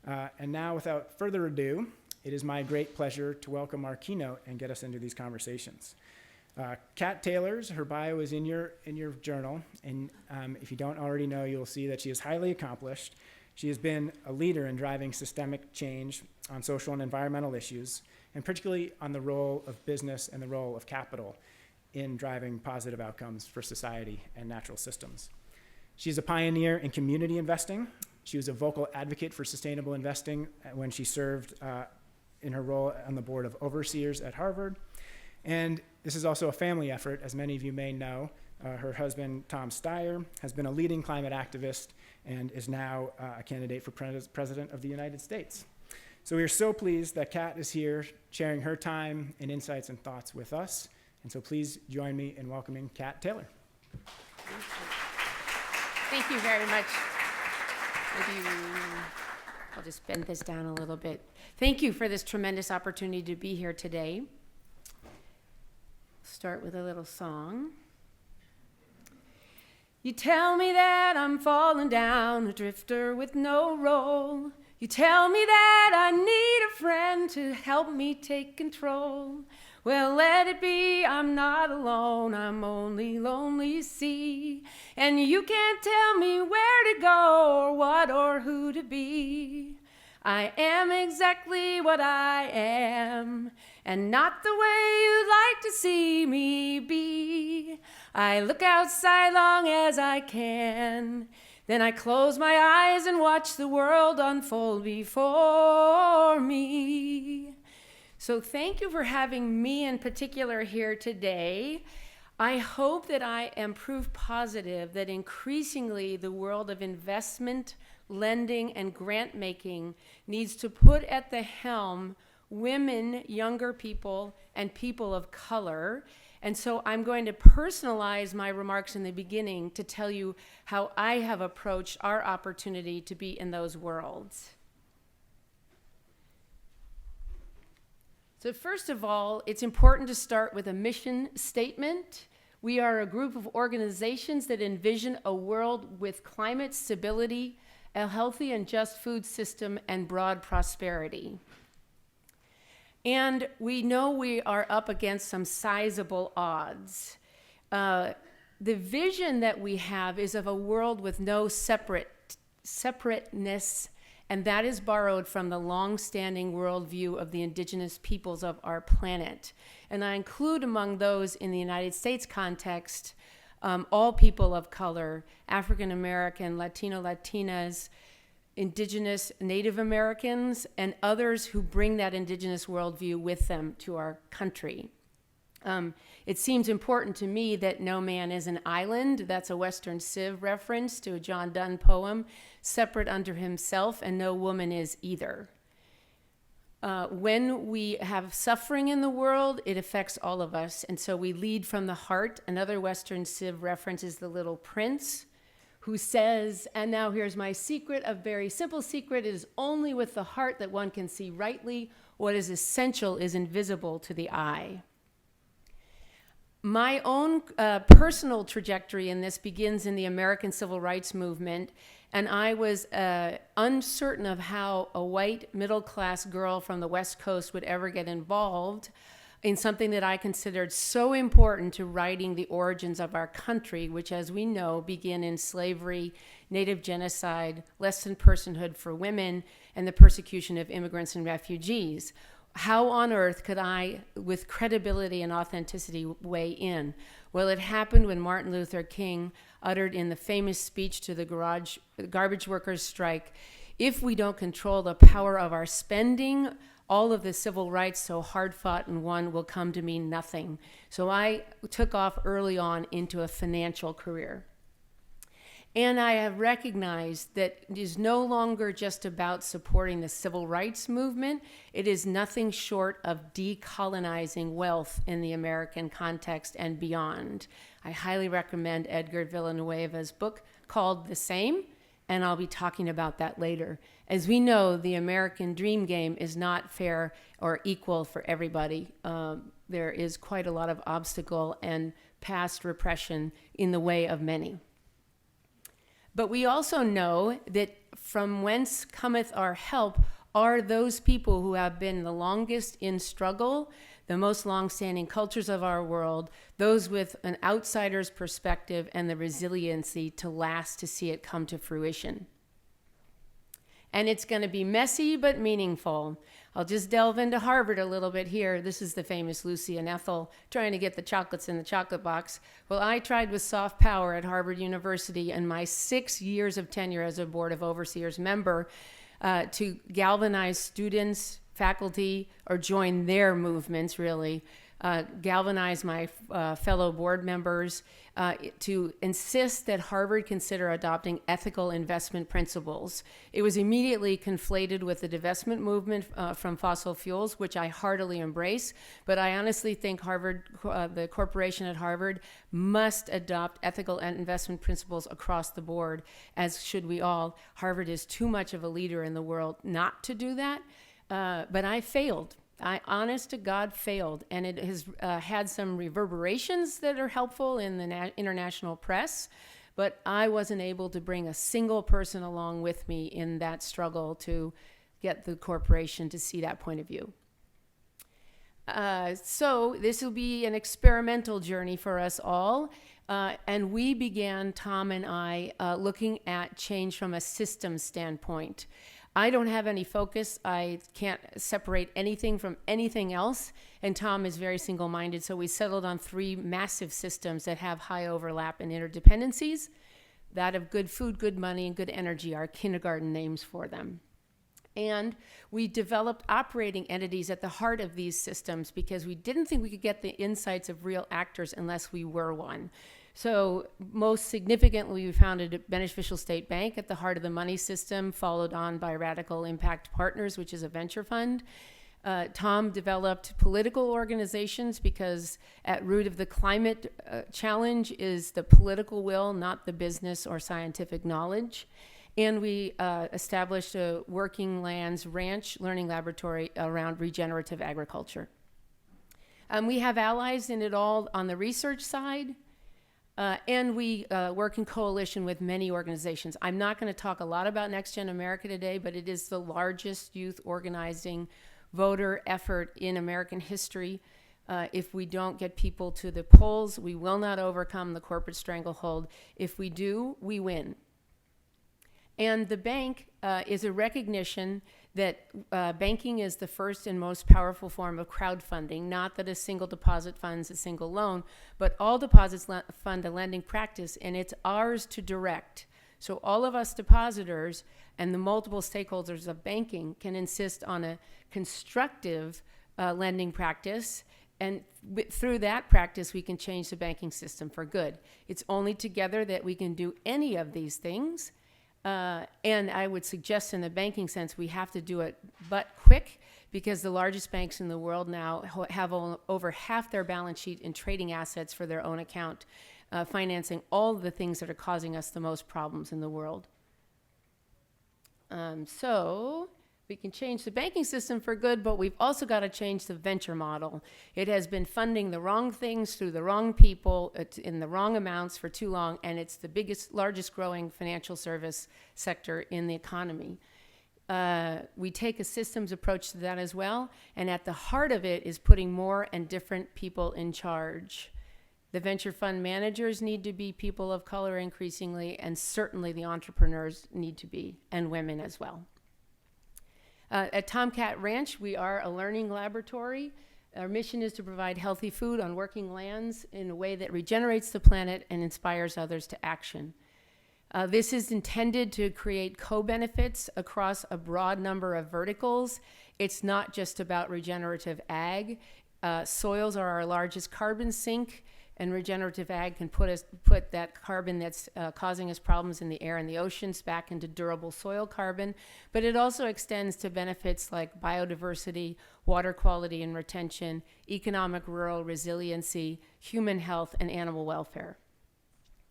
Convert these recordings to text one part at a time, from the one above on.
And now, without further ado, it is my great pleasure to welcome our keynote and get us into these conversations. Kat Taylor's, her bio is in your journal, and if you don't already know, you'll see that she is highly accomplished. She has been a leader in driving systemic change on social and environmental issues, and particularly on the role of business and the role of capital in driving positive outcomes for society and natural systems. She's a pioneer in community investing. She was a vocal advocate for sustainable investing when she served in her role on the board of overseers at Harvard. And this is also a family effort, as many of you may know. Her husband, Tom Steyer, has been a leading climate activist and is now a candidate for President of the United States. So we are so pleased that Kat is here sharing her time and insights and thoughts with us. And so please join me in welcoming Kat Taylor. Thank you very much. I'll just bend this down a little bit. Thank you for this tremendous opportunity to be here today. Start with a little song. You tell me that I'm falling down, a drifter with no role. You tell me that I need a friend to help me take control. Well, let it be, I'm not alone, I'm only lonely sea. And you can't tell me where to go or what or who to be. I am exactly what I am, and not the way you'd like to see me be. I look outside long as I can, then I close my eyes and watch the world unfold before me. So thank you for having me in particular here today. I hope that I am proof positive that increasingly the world of investment, lending, and grant making needs to put at the helm women, younger people, and people of color. And so I'm going to personalize my remarks in the beginning to tell you how I have approached our opportunity to be in those worlds. So first of all, it's important to start with a mission statement. We are a group of organizations that envision a world with climate stability, a healthy and just food system, and broad prosperity. And we know we are up against some sizable odds. The vision that we have is of a world with no separateness, and that is borrowed from the long-standing worldview of the indigenous peoples of our planet. And I include among those in the United States context all people of color, African American, Latino, Latinas, Indigenous, Native Americans, and others who bring that indigenous worldview with them to our country. It seems important to me that no man is an island. That's a Western Civ reference to a John Donne poem, separate unto himself, and no woman is either. When we have suffering in the world, it affects all of us, and so we lead from the heart. Another Western Civ reference is the Little Prince, who says, and now here's my secret, a very simple secret, it is only with the heart that one can see rightly. What is essential is invisible to the eye. My own personal trajectory in this begins in the American Civil Rights Movement, and I was uncertain of how a white middle-class girl from the West Coast would ever get involved in something that I considered so important to writing the origins of our country, which, as we know, begin in slavery, native genocide, less than personhood for women, and the persecution of immigrants and refugees. How on earth could I, with credibility and authenticity, weigh in? Well, it happened when Martin Luther King uttered in the famous speech to the garbage workers' strike, "If we don't control the power of our spending, all of the civil rights so hard fought and won will come to mean nothing." So I took off early on into a financial career. And I have recognized that it is no longer just about supporting the civil rights movement. It is nothing short of decolonizing wealth in the American context and beyond. I highly recommend Edgar Villanueva's book called The Same, and I'll be talking about that later. As we know, the American dream game is not fair or equal for everybody. There is quite a lot of obstacle and past repression in the way of many. But we also know that from whence cometh our help are those people who have been the longest in struggle, the most long-standing cultures of our world, those with an outsider's perspective and the resiliency to last to see it come to fruition. And it's going to be messy but meaningful. I'll just delve into Harvard a little bit here. This is the famous Lucy and Ethel trying to get the chocolates in the chocolate box. Well, I tried with soft power at Harvard University in my 6 years of tenure as a Board of Overseers member to galvanize students, faculty, or join their movements, really, galvanize my fellow board members to insist that Harvard consider adopting ethical investment principles. It was immediately conflated with the divestment movement from fossil fuels, which I heartily embrace, but I honestly think Harvard, the corporation at Harvard, must adopt ethical investment principles across the board, as should we all. Harvard is too much of a leader in the world not to do that, but I failed. I, honest to God, failed, and it has had some reverberations that are helpful in the international press, but I wasn't able to bring a single person along with me in that struggle to get the corporation to see that point of view. So this will be an experimental journey for us all, and we began, Tom and I, looking at change from a systems standpoint. I don't have any focus. I can't separate anything from anything else. And Tom is very single-minded. So we settled on 3 massive systems that have high overlap and interdependencies. That of good food, good money, and good energy are kindergarten names for them. And we developed operating entities at the heart of these systems because we didn't think we could get the insights of real actors unless we were one. So most significantly, we founded a Beneficial State Bank at the heart of the money system, followed on by Radical Impact Partners, which is a venture fund. Tom developed political organizations because at root of the climate challenge is the political will, not the business or scientific knowledge. And we established a working lands ranch learning laboratory around regenerative agriculture. We have allies in it all on the research side. And we work in coalition with many organizations. I'm not going to talk a lot about Next Gen America today, but it is the largest youth organizing voter effort in American history. If we don't get people to the polls, we will not overcome the corporate stranglehold. If we do, we win. And the bank is a recognition that banking is the first and most powerful form of crowdfunding, not that a single deposit funds a single loan, but all deposits fund a lending practice, and it's ours to direct. So all of us depositors and the multiple stakeholders of banking can insist on a constructive lending practice, and through that practice, we can change the banking system for good. It's only together that we can do any of these things. And I would suggest in the banking sense, we have to do it but quick, because the largest banks in the world now have over half their balance sheet in trading assets for their own account, financing all the things that are causing us the most problems in the world. So we can change the banking system for good, but we've also got to change the venture model. It has been funding the wrong things through the wrong people in the wrong amounts for too long, and it's the largest growing financial service sector in the economy. We take a systems approach to that as well, and at the heart of it is putting more and different people in charge. The venture fund managers need to be people of color increasingly, and certainly the entrepreneurs need to be, and women as well. At Tomcat Ranch, we are a learning laboratory. Our mission is to provide healthy food on working lands in a way that regenerates the planet and inspires others to action. This is intended to create co-benefits across a broad number of verticals. It's not just about regenerative ag. Soils are our largest carbon sink, and regenerative ag can put that carbon that's causing us problems in the air and the oceans back into durable soil carbon. But it also extends to benefits like biodiversity, water quality and retention, economic rural resiliency, human health, and animal welfare.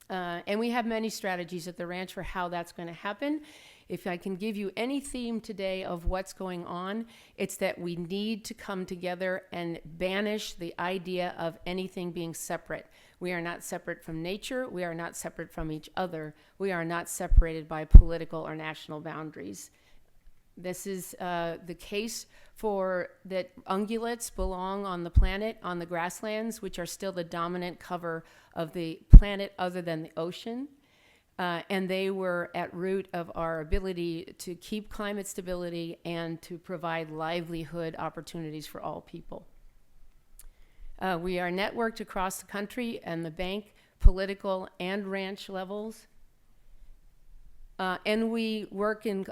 And we have many strategies at the ranch for how that's going to happen. If I can give you any theme today of what's going on, it's that we need to come together and banish the idea of anything being separate. We are not separate from nature. We are not separate from each other. We are not separated by political or national boundaries. This is the case for that ungulates belong on the planet, on the grasslands, which are still the dominant cover of the planet other than the ocean. And they were at root of our ability to keep climate stability and to provide livelihood opportunities for all people. We are networked across the country and the bank, political, and ranch levels. And we work in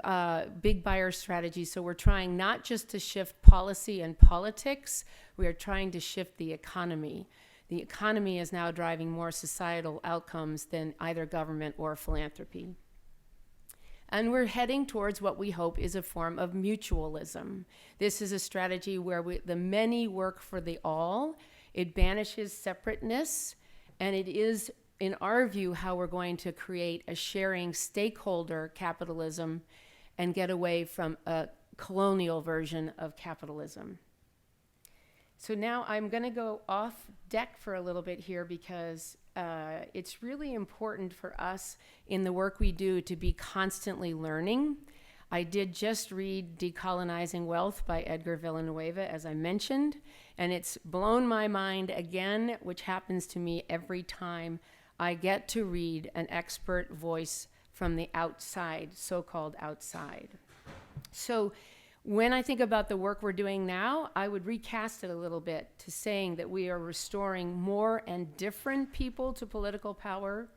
big buyer strategies. So we're trying not just to shift policy and politics, we are trying to shift the economy. The economy is now driving more societal outcomes than either government or philanthropy. And we're heading towards what we hope is a form of mutualism. This is a strategy where the many work for the all. It banishes separateness, and it is, in our view, how we're going to create a sharing stakeholder capitalism and get away from a colonial version of capitalism. So now I'm going to go off deck for a little bit here because it's really important for us in the work we do to be constantly learning. I did just read Decolonizing Wealth by Edgar Villanueva, as I mentioned, and it's blown my mind again, which happens to me every time I get to read an expert voice from the outside, so-called outside. So when I think about the work we're doing now, I would recast it a little bit to saying that we are restoring more and different people to political power.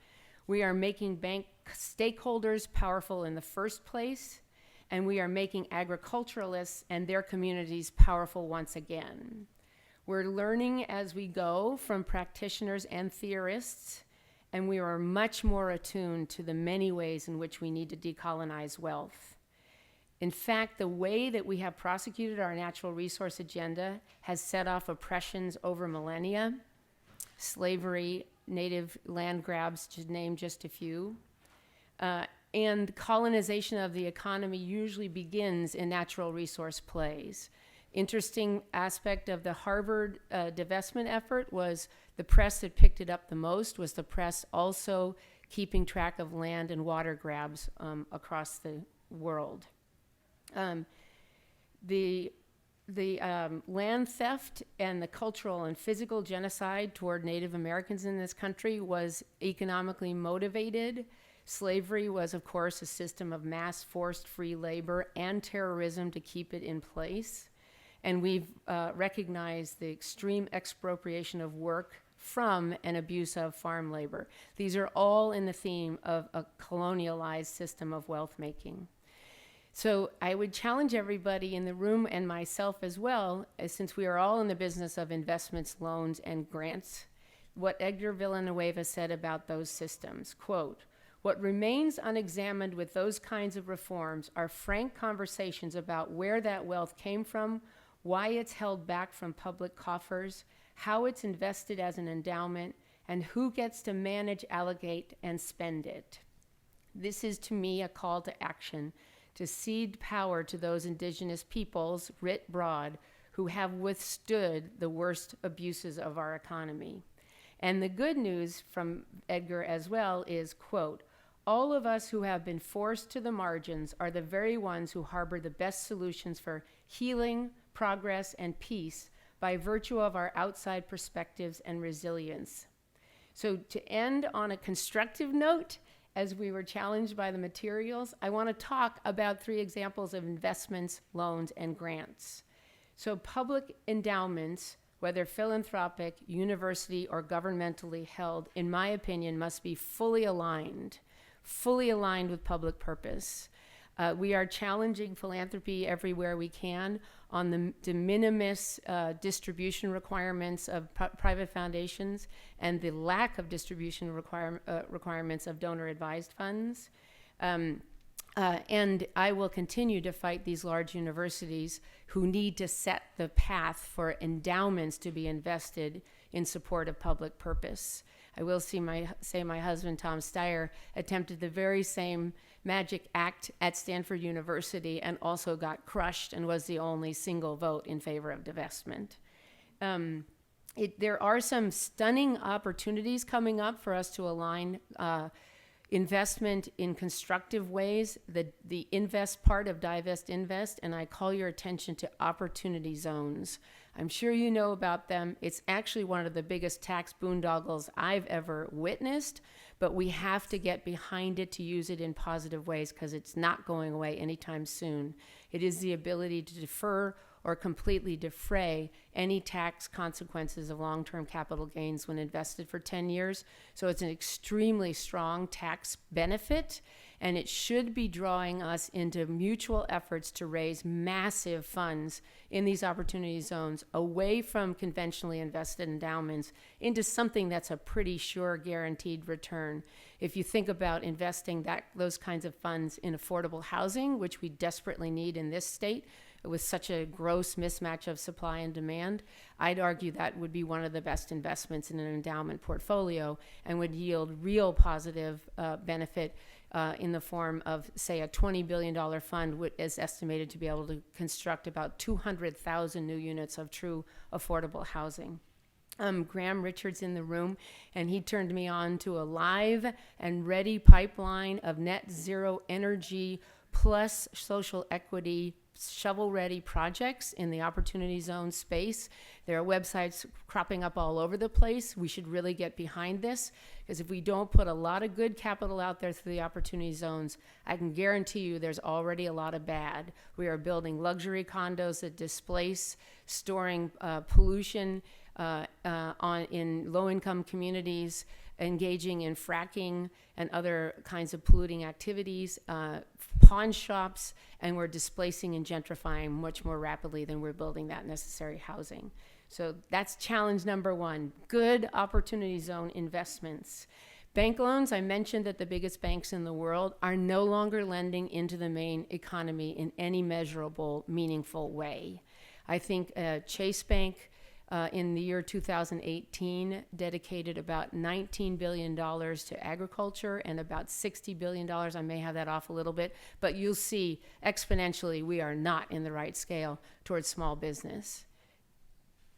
We are making bank stakeholders powerful in the first place, and we are making agriculturalists and their communities powerful once again. We're learning as we go from practitioners and theorists, and we are much more attuned to the many ways in which we need to decolonize wealth. In fact, the way that we have prosecuted our natural resource agenda has set off oppressions over millennia, slavery, native land grabs, to name just a few. And colonization of the economy usually begins in natural resource plays. Interesting aspect of the Harvard divestment effort was the press that picked it up the most was the press also keeping track of land and water grabs across the world. The land theft and the cultural and physical genocide toward Native Americans in this country was economically motivated. Slavery was, of course, a system of mass forced free labor and terrorism to keep it in place. And we've recognized the extreme expropriation of work from and abuse of farm labor. These are all in the theme of a colonialized system of wealth making. So I would challenge everybody in the room and myself as well, since we are all in the business of investments, loans, and grants, what Edgar Villanueva said about those systems. Quote, "What remains unexamined with those kinds of reforms are frank conversations about where that wealth came from, why it's held back from public coffers, how it's invested as an endowment, and who gets to manage, allocate, and spend it." This is, to me, a call to action to cede power to those indigenous peoples, writ broad, who have withstood the worst abuses of our economy. And the good news from Edgar as well is, quote, "All of us who have been forced to the margins are the very ones who harbor the best solutions for healing, progress, and peace by virtue of our outside perspectives and resilience." So to end on a constructive note, as we were challenged by the materials, I want to talk about 3 examples of investments, loans, and grants. So public endowments, whether philanthropic, university, or governmentally held, in my opinion, must be fully aligned with public purpose. We are challenging philanthropy everywhere we can on the de minimis distribution requirements of private foundations and the lack of distribution requirements of donor-advised funds. And I will continue to fight these large universities who need to set the path for endowments to be invested in support of public purpose. I will say my husband, Tom Steyer, attempted the very same magic act at Stanford University and also got crushed and was the only single vote in favor of divestment. There are some stunning opportunities coming up for us to align investment in constructive ways, the invest part of Divest Invest, and I call your attention to opportunity zones. I'm sure you know about them. It's actually one of the biggest tax boondoggles I've ever witnessed, but we have to get behind it to use it in positive ways because it's not going away anytime soon. It is the ability to defer or completely defray any tax consequences of long-term capital gains when invested for 10 years. So it's an extremely strong tax benefit, and it should be drawing us into mutual efforts to raise massive funds in these opportunity zones away from conventionally invested endowments into something that's a pretty sure guaranteed return. If you think about investing those kinds of funds in affordable housing, which we desperately need in this state, with such a gross mismatch of supply and demand, I'd argue that would be one of the best investments in an endowment portfolio and would yield real positive benefit in the form of, say, a $20 billion fund is estimated to be able to construct about 200,000 new units of true affordable housing. Graham Richards in the room, and he turned me on to a live and ready pipeline of net zero energy plus social equity shovel-ready projects in the opportunity zone space. There are websites cropping up all over the place. We should really get behind this, because if we don't put a lot of good capital out there through the opportunity zones, I can guarantee you there's already a lot of bad. We are building luxury condos that displace, storing pollution in low-income communities, engaging in fracking and other kinds of polluting activities, pawn shops, and we're displacing and gentrifying much more rapidly than we're building that necessary housing. So that's challenge number one, good opportunity zone investments. Bank loans, I mentioned that the biggest banks in the world are no longer lending into the main economy in any measurable, meaningful way. I think Chase Bank in the year 2018 dedicated about $19 billion to agriculture and about $60 billion, I may have that off a little bit, but you'll see exponentially we are not in the right scale towards small business.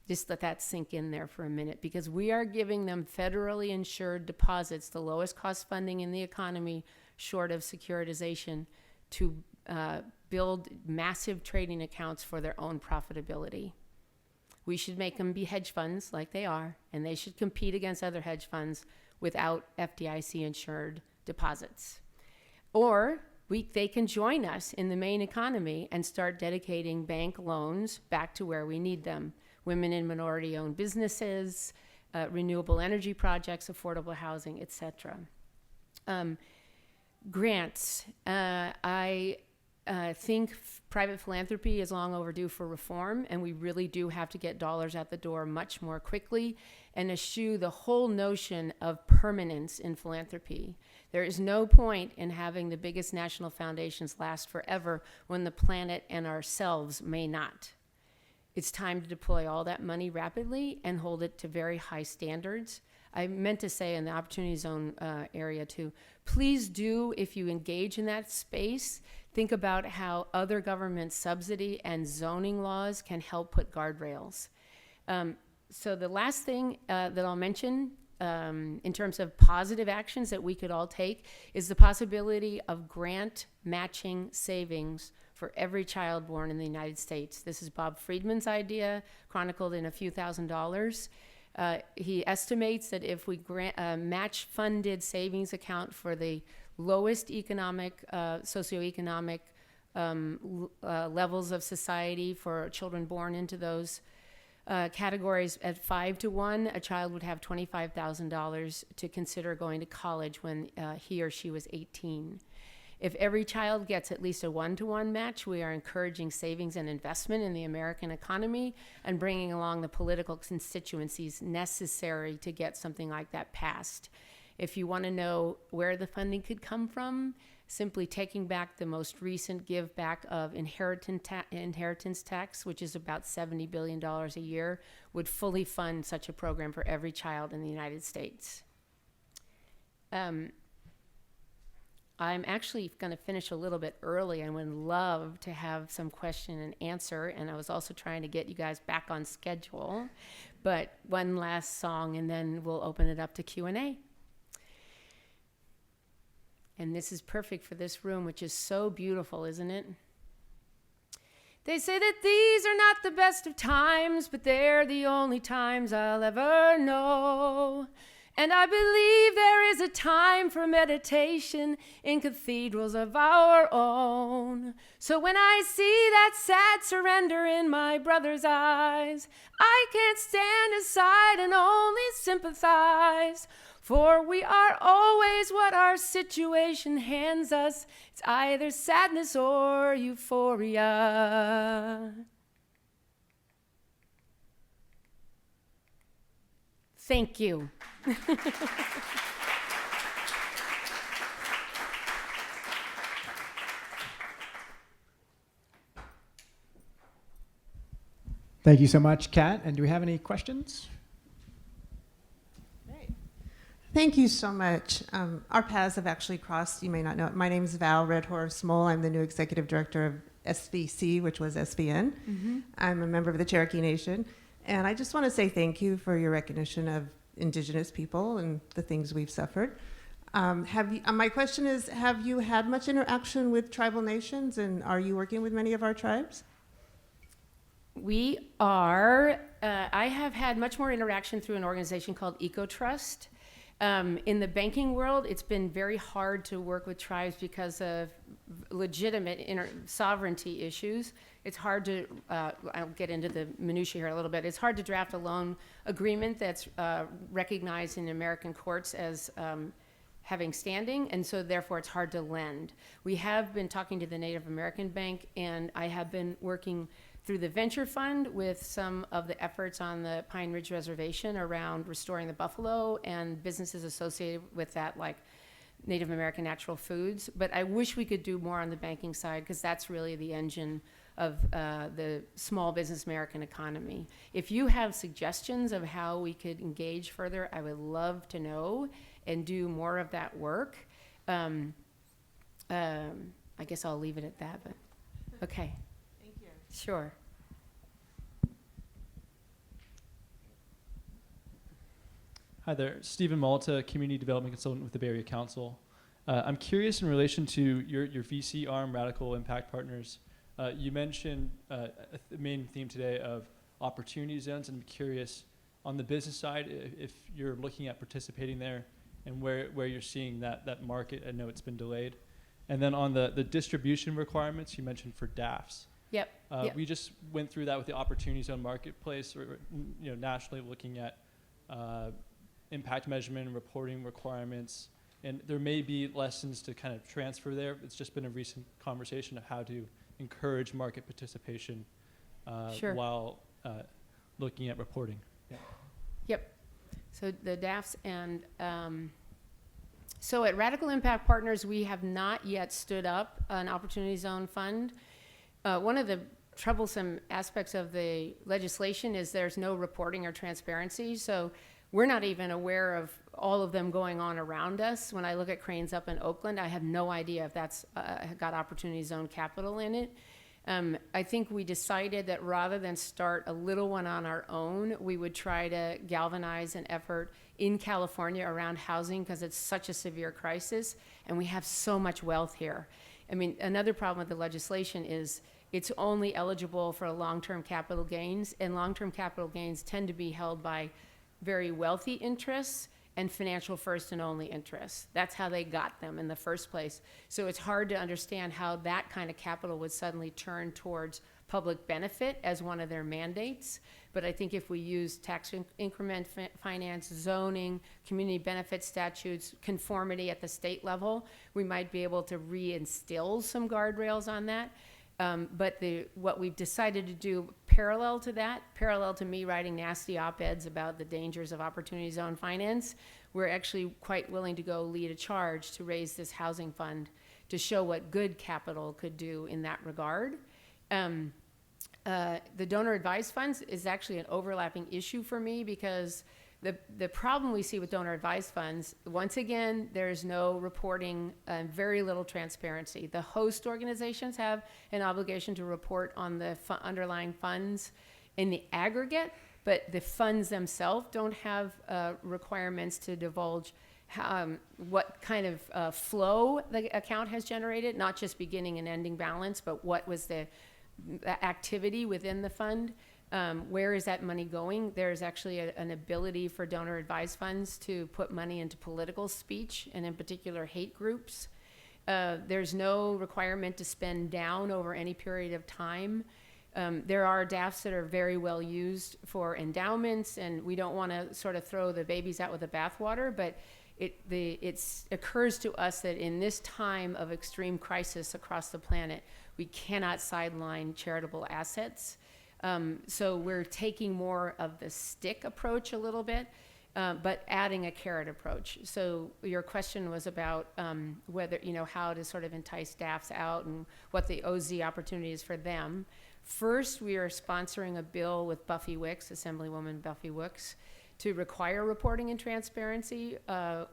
Just let that sink in there for a minute, because we are giving them federally insured deposits, the lowest cost funding in the economy, short of securitization, to build massive trading accounts for their own profitability. We should make them be hedge funds like they are, and they should compete against other hedge funds without FDIC-insured deposits. Or they can join us in the main economy and start dedicating bank loans back to where we need them. Women and minority-owned businesses, renewable energy projects, affordable housing, etc. Grants. I think private philanthropy is long overdue for reform, and we really do have to get dollars out the door much more quickly and eschew the whole notion of permanence in philanthropy. There is no point in having the biggest national foundations last forever when the planet and ourselves may not. It's time to deploy all that money rapidly and hold it to very high standards. I meant to say in the opportunity zone area too, please do, if you engage in that space, think about how other government subsidy and zoning laws can help put guardrails. So the last thing that I'll mention in terms of positive actions that we could all take is the possibility of grant matching savings for every child born in the United States. This is Bob Friedman's idea, chronicled in a few $1,000s. He estimates that if we match-funded savings account for the lowest economic, socioeconomic levels of society for children born into those categories at 5 to 1, a child would have $25,000 to consider going to college when he or she was 18. If every child gets at least a 1-to-1 match, we are encouraging savings and investment in the American economy and bringing along the political constituencies necessary to get something like that passed. If you want to know where the funding could come from, simply taking back the most recent give back of inheritance tax, which is about $70 billion a year, would fully fund such a program for every child in the United States. I'm actually going to finish a little bit early. I would love to have some question and answer, and I was also trying to get you guys back on schedule. But one last song, and then we'll open it up to Q&A. And this is perfect for this room, which is so beautiful, isn't it? They say that these are not the best of times, but they're the only times I'll ever know. And I believe there is a time for meditation in cathedrals of our own. So when I see that sad surrender in my brother's eyes, I can't stand aside and only sympathize. For we are always what our situation hands us. It's either sadness or euphoria. Thank you. Thank you so much, Kat. And do we have any questions? Thank you so much. Our paths have actually crossed. You may not know it. My name is Val Red Horse Mole. I'm the new executive director of SVC, which was SVN. Mm-hmm. I'm a member of the Cherokee Nation. And I just want to say thank you for your recognition of Indigenous people and the things we've suffered. My question is, have you had much interaction with tribal nations, and are you working with many of our tribes? We are. I have had much more interaction through an organization called EcoTrust. In the banking world, it's been very hard to work with tribes because of legitimate sovereignty issues. It's hard to, I'll get into the minutiae here a little bit, it's hard to draft a loan agreement that's recognized in American courts as having standing, and so therefore it's hard to lend. We have been talking to the Native American Bank, and I have been working through the Venture Fund with some of the efforts on the Pine Ridge Reservation around restoring the buffalo and businesses associated with that, like Native American natural foods. But I wish we could do more on the banking side, because that's really the engine of the small business American economy. If you have suggestions of how we could engage further, I would love to know and do more of that work. I guess I'll leave it at that, but okay. Sure. Hi there, Stephen Malta, Community Development Consultant with the Bay Area Council. I'm curious in relation to your VC arm, Radical Impact Partners. You mentioned the main theme today of opportunity zones, and I'm curious on the business side if you're looking at participating there and where you're seeing that market. I know it's been delayed. And then on the distribution requirements you mentioned for DAFs. Yep. We just went through that with the Opportunity Zone Marketplace, or, nationally looking at impact measurement and reporting requirements. And there may be lessons to kind of transfer there. It's just been a recent conversation of how to encourage market participation Sure. while looking at reporting. Yeah. Yep. So the DAFs and so at Radical Impact Partners, we have not yet stood up an Opportunity Zone Fund. One of the troublesome aspects of the legislation is there's no reporting or transparency, so we're not even aware of all of them going on around us. When I look at cranes up in Oakland, I have no idea if that's got Opportunity Zone capital in it. I think we decided that rather than start a little one on our own, we would try to galvanize an effort in California around housing, because it's such a severe crisis, and we have so much wealth here. I mean, another problem with the legislation is it's only eligible for long-term capital gains, and long-term capital gains tend to be held by very wealthy interests and financial first and only interests. That's how they got them in the first place. So it's hard to understand how that kind of capital would suddenly turn towards public benefit as one of their mandates. But I think if we use tax increment finance, zoning, community benefit statutes, conformity at the state level, we might be able to reinstill some guardrails on that. But what we've decided to do parallel to that, parallel to me writing nasty op-eds about the dangers of Opportunity Zone finance, we're actually quite willing to go lead a charge to raise this housing fund to show what good capital could do in that regard. The donor advised funds is actually an overlapping issue for me, because The problem we see with donor advised funds, once again, there's no reporting, very little transparency. The host organizations have an obligation to report on the underlying funds in the aggregate, but the funds themselves don't have requirements to divulge what kind of flow the account has generated, not just beginning and ending balance, but what was the activity within the fund. Where is that money going? There's actually an ability for donor advised funds to put money into political speech, and in particular hate groups. There's no requirement to spend down over any period of time. There are DAFs that are very well used for endowments, and we don't want to sort of throw the babies out with the bathwater, but it occurs to us that in this time of extreme crisis across the planet, we cannot sideline charitable assets. So we're taking more of the stick approach a little bit, but adding a carrot approach. So your question was about whether, how to sort of entice DAFs out and what the OZ opportunity is for them. First, we are sponsoring a bill with Buffy Wicks, Assemblywoman Buffy Wicks, to require reporting and transparency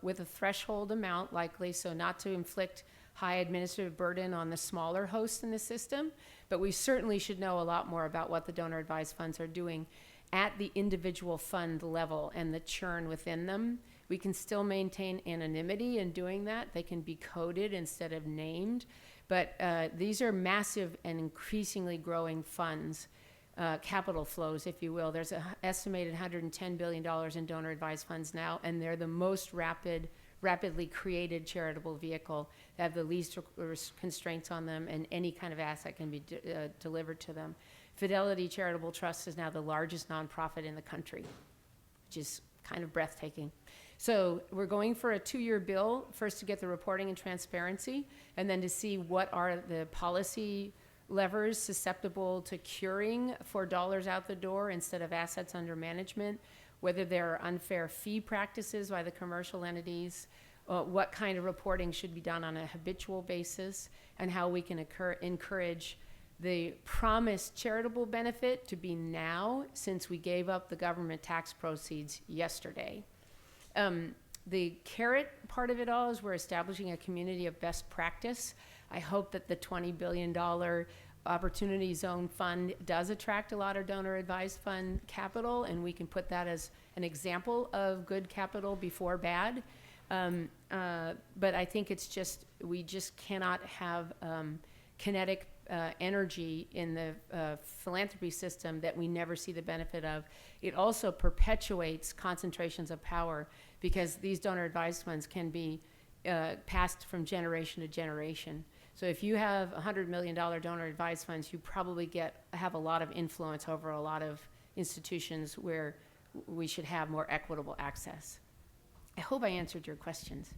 with a threshold amount likely, so not to inflict high administrative burden on the smaller hosts in the system, but we certainly should know a lot more about what the donor advised funds are doing at the individual fund level and the churn within them. We can still maintain anonymity in doing that. They can be coded instead of named, but these are massive and increasingly growing funds, capital flows, if you will. There's an estimated $110 billion in donor advised funds now, and they're the most rapidly created charitable vehicle that have the least constraints on them, and any kind of asset can be delivered to them. Fidelity Charitable Trust is now the largest nonprofit in the country, which is kind of breathtaking. So we're going for a 2-year bill, first to get the reporting and transparency, and then to see what are the policy levers susceptible to curing for dollars out the door instead of assets under management, whether there are unfair fee practices by the commercial entities, what kind of reporting should be done on a habitual basis, and how we can encourage the promised charitable benefit to be now, since we gave up the government tax proceeds yesterday. The carrot part of it all is we're establishing a community of best practice. I hope that the $20 billion Opportunity Zone Fund does attract a lot of donor advised fund capital, and we can put that as an example of good capital before bad. But I think we just cannot have kinetic energy in the philanthropy system that we never see the benefit of. It also perpetuates concentrations of power, because these donor advised funds can be passed from generation to generation. So if you have $100 million donor advised funds, you probably have a lot of influence over a lot of institutions where we should have more equitable access. I hope I answered your questions.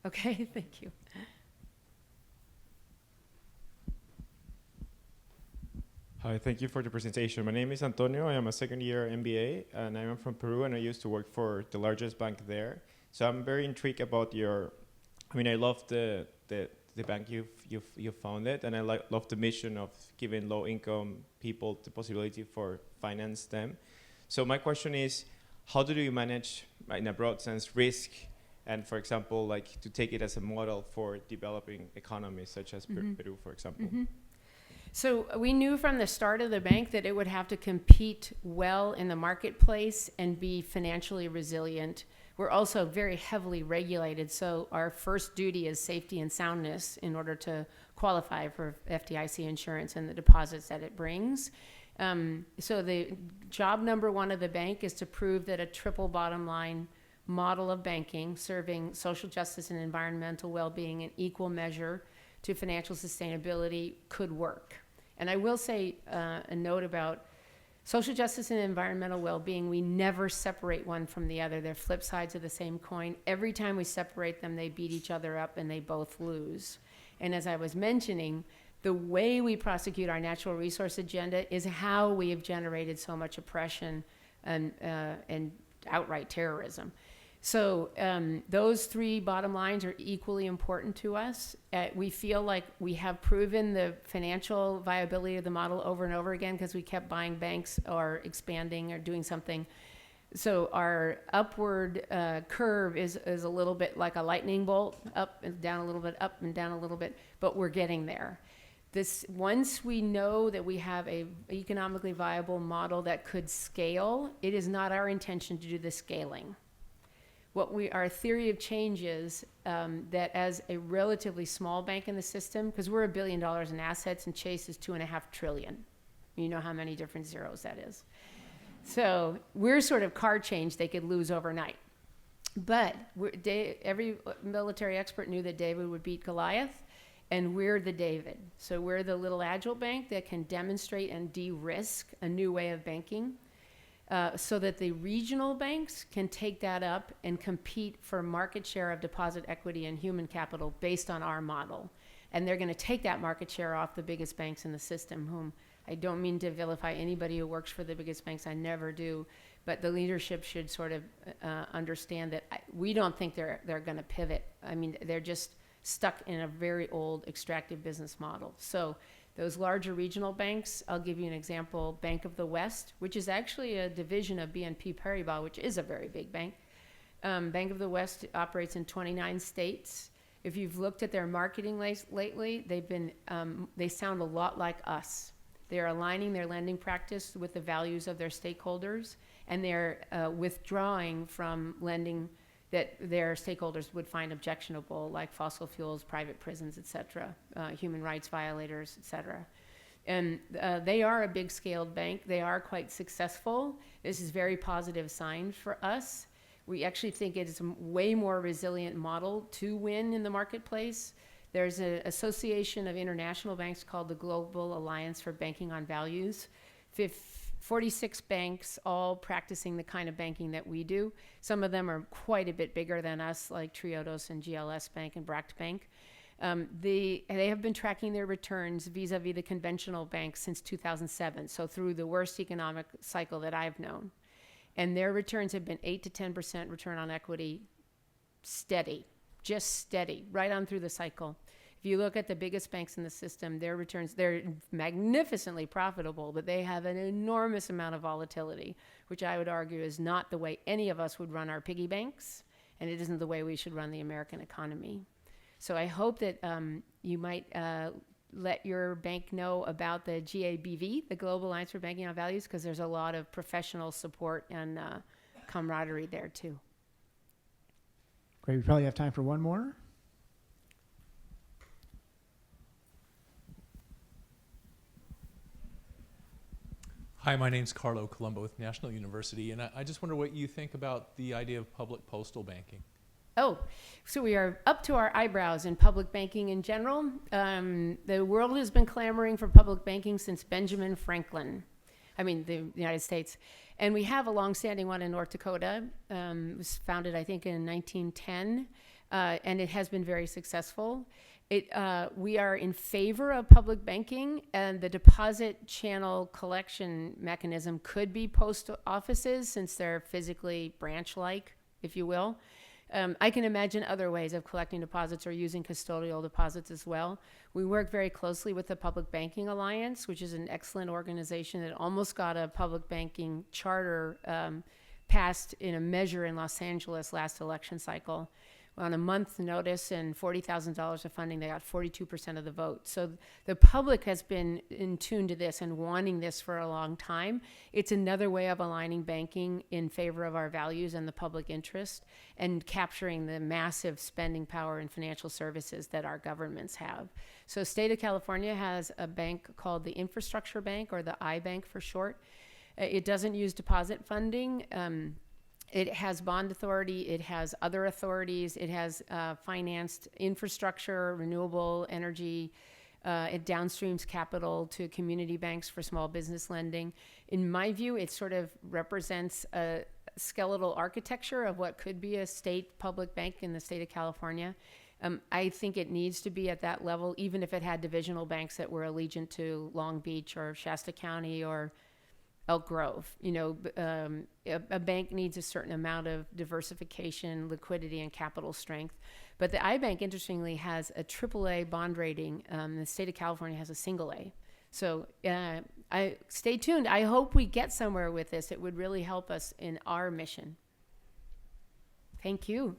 Okay, thank you. Hi, thank you for the presentation. My name is Antonio. I am a second-year MBA, and I am from Peru, and I used to work for the largest bank there. So I'm very intrigued about I love the bank you've founded, and I love the mission of giving low-income people the possibility for finance them. So my question is, how do you manage, in a broad sense, risk, and for example, like to take it as a model for developing economies such as Peru, for example? Mm-hmm. So we knew from the start of the bank that it would have to compete well in the marketplace and be financially resilient. We're also very heavily regulated, so our first duty is safety and soundness in order to qualify for FDIC insurance and the deposits that it brings. So the job number one of the bank is to prove that a triple bottom line model of banking, serving social justice and environmental well-being in equal measure to financial sustainability, could work. And I will say a note about social justice and environmental well-being. We never separate one from the other. They're flip sides of the same coin. Every time we separate them, they beat each other up and they both lose. And as I was mentioning, the way we prosecute our natural resource agenda is how we have generated so much oppression and outright terrorism. So those three bottom lines are equally important to us. We feel like we have proven the financial viability of the model over and over again because we kept buying banks or expanding or doing something So our upward curve is a little bit like a lightning bolt, up and down a little bit, up and down a little bit, but we're getting there. Once we know that we have a economically viable model that could scale, it is not our intention to do the scaling. Our theory of change is that as a relatively small bank in the system, because we're $1 billion in assets and Chase is $2.5 trillion. You know how many different zeros that is. So we're sort of car change they could lose overnight. But every military expert knew that David would beat Goliath, and we're the David. So we're the little agile bank that can demonstrate and de-risk a new way of banking. So that the regional banks can take that up and compete for market share of deposit equity and human capital based on our model. And they're going to take that market share off the biggest banks in the system, whom I don't mean to vilify anybody who works for the biggest banks. I never do. But the leadership should sort of understand that we don't think they're going to pivot. I mean, they're just stuck in a very old extractive business model. So those larger regional banks, I'll give you an example, Bank of the West, which is actually a division of BNP Paribas, which is a very big bank. Bank of the West operates in 29 states. If you've looked at their marketing lately, they sound a lot like us. They're aligning their lending practice with the values of their stakeholders, and they're withdrawing from lending that their stakeholders would find objectionable, like fossil fuels, private prisons, et cetera, human rights violators, et cetera. And they are a big-scaled bank. They are quite successful. This is very positive sign for us. We actually think it is a way more resilient model to win in the marketplace. There's an association of international banks called the Global Alliance for Banking on Values. 46 banks, all practicing the kind of banking that we do. Some of them are quite a bit bigger than us, like Triodos and GLS Bank and Bracht Bank. They have been tracking their returns vis-a-vis the conventional banks since 2007, so through the worst economic cycle that I've known. And their returns have been 8 to 10% return on equity, steady, just steady, right on through the cycle. If you look at the biggest banks in the system, their returns, they're magnificently profitable, but they have an enormous amount of volatility, which I would argue is not the way any of us would run our piggy banks, and it isn't the way we should run the American economy. So I hope that you might let your bank know about the GABV, the Global Alliance for Banking on Values, because there's a lot of professional support and camaraderie there too. Great. We probably have time for one more. Hi, my name's Carlo Colombo with National University, and I just wonder what you think about the idea of public postal banking. Oh, so we are up to our eyebrows in public banking in general. The world has been clamoring for public banking since Benjamin Franklin. The United States. And we have a longstanding one in North Dakota. It was founded, I think, in 1910, and it has been very successful. We are in favor of public banking, and the deposit channel collection mechanism could be post offices since they're physically branch-like, if you will. I can imagine other ways of collecting deposits or using custodial deposits as well. We work very closely with the Public Banking Alliance, which is an excellent organization that almost got a public banking charter passed in a measure in Los Angeles last election cycle. On a month's notice and $40,000 of funding, they got 42% of the vote. So the public has been in tune to this and wanting this for a long time. It's another way of aligning banking in favor of our values and the public interest and capturing the massive spending power in financial services that our governments have. So state of California has a bank called the Infrastructure Bank, or the I-Bank for short. It doesn't use deposit funding. It has bond authority, it has other authorities, it has financed infrastructure, renewable energy, it downstreams capital to community banks for small business lending. In my view, it sort of represents a skeletal architecture of what could be a state public bank in the state of California. I think it needs to be at that level, even if it had divisional banks that were allegiant to Long Beach or Shasta County or Elk Grove. A bank needs a certain amount of diversification, liquidity, and capital strength. But the iBank, interestingly, has a AAA bond rating. The state of California has a single A. So stay tuned. I hope we get somewhere with this. It would really help us in our mission. Thank you.